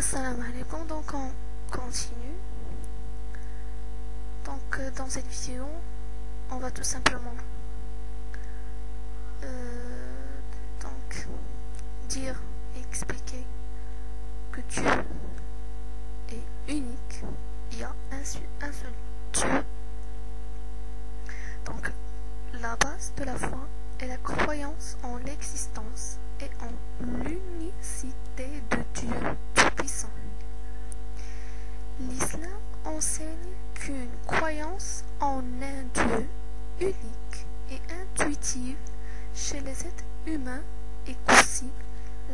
Assalamu alaikum, donc on continue. Donc dans cette vidéo, on va tout simplement donc dire et expliquer que Dieu est unique. Il y a un seul Dieu. Donc la base de la foi est la croyance en l'existence et en l'unicité de Dieu Tout-Puissant. L'islam enseigne qu'une croyance en un Dieu unique et intuitive chez les êtres humains est possible.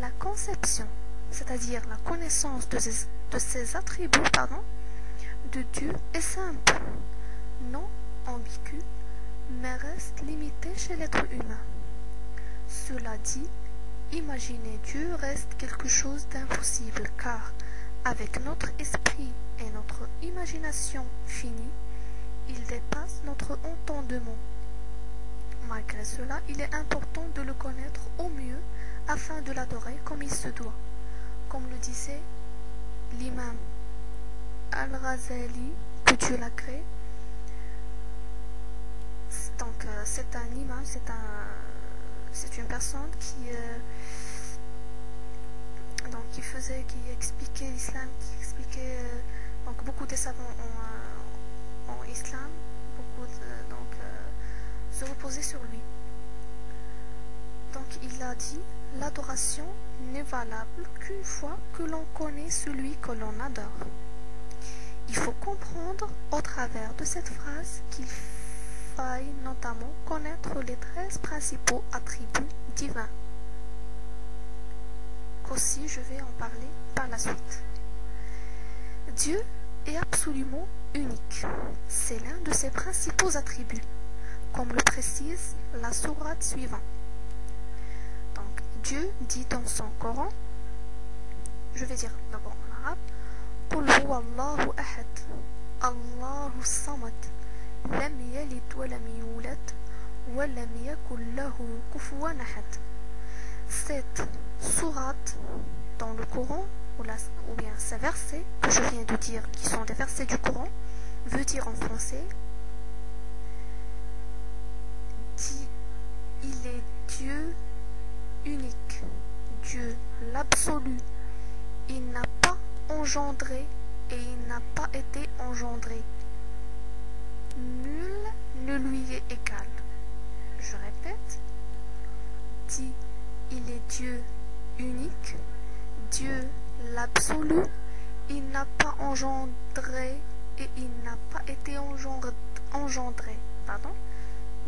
La conception, c'est-à-dire la connaissance de ses attributs de Dieu est simple, non ambiguë, mais reste limitée chez l'être humain. Cela dit, imaginer Dieu reste quelque chose d'impossible, car avec notre esprit et notre imagination finie, il dépasse notre entendement. Malgré cela, il est important de le connaître au mieux afin de l'adorer comme il se doit. Comme le disait l'imam Al-Ghazali, que Dieu l'a créé. Donc c'est un imam, c'est une personne qui expliquait l'islam, qui expliquait donc beaucoup des savants en islam, se reposaient sur lui. Donc il a dit, l'adoration n'est valable qu'une fois que l'on connaît celui que l'on adore. Il faut comprendre au travers de cette phrase qu'il faille notamment connaître les 13 principaux attributs divins, qu'aussi je vais en parler par la suite. Dieu est absolument unique. C'est l'un de ses principaux attributs, comme le précise la sourate suivante. Donc, Dieu dit dans son Coran, je vais dire d'abord en arabe, Qul huwa Allahu ahad, Allahu samad, lam yalid wa lam yulad, wa lam yakul lahu kufuwan ahad. Cette sourate dans le Coran, ou bien ces versets que je viens de dire, qui sont des versets du Coran, veut dire en français, dit, il est Dieu unique, Dieu l'absolu, il n'a pas engendré et il n'a pas été engendré. Nul ne lui est égal. Je répète, dit, il est Dieu unique, Dieu l'absolu, il n'a pas engendré et il n'a pas été engendré.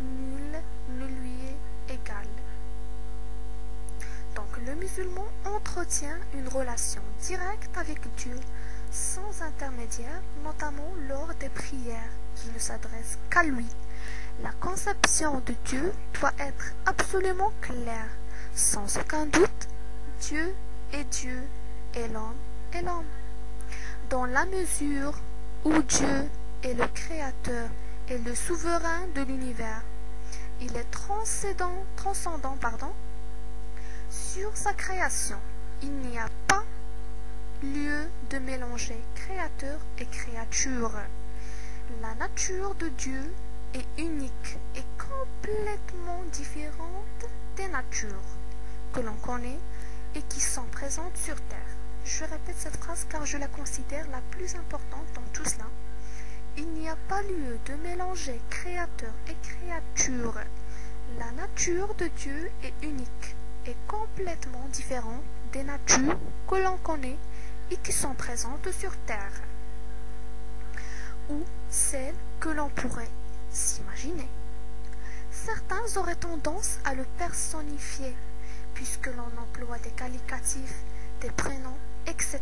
Nul ne lui est égal. Donc le musulman entretient une relation directe avec Dieu sans intermédiaire, notamment lors des prières qui ne s'adressent qu'à lui. La conception de Dieu doit être absolument claire. Sans aucun doute, Dieu est Dieu et l'homme est l'homme. Dans la mesure où Dieu est le créateur et le souverain de l'univers, il est transcendant sur sa création. Il n'y a pas lieu de mélanger créateur et créature. La nature de Dieu est unique et complètement différente des natures que l'on connaît et qui sont présentes sur terre. Je répète cette phrase car je la considère la plus importante dans tout cela. Il n'y a pas lieu de mélanger créateur et créature. La nature de Dieu est unique et complètement différente des natures que l'on connaît et qui sont présentes sur terre, ou celles que l'on pourrait s'imaginer. Certains auraient tendance à le personnifier, puisque l'on emploie des qualificatifs, des prénoms, etc.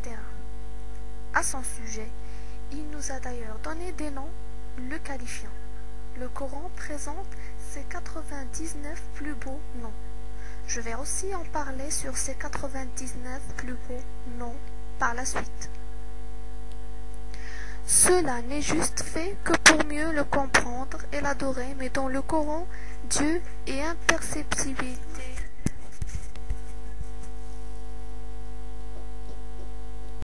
À son sujet, il nous a d'ailleurs donné des noms le qualifiant. Le Coran présente ses 99 plus beaux noms. Je vais aussi en parler sur ces 99 plus beaux noms par la suite. Cela n'est juste fait que pour mieux le comprendre et l'adorer, mais dans le Coran, Dieu est imperceptible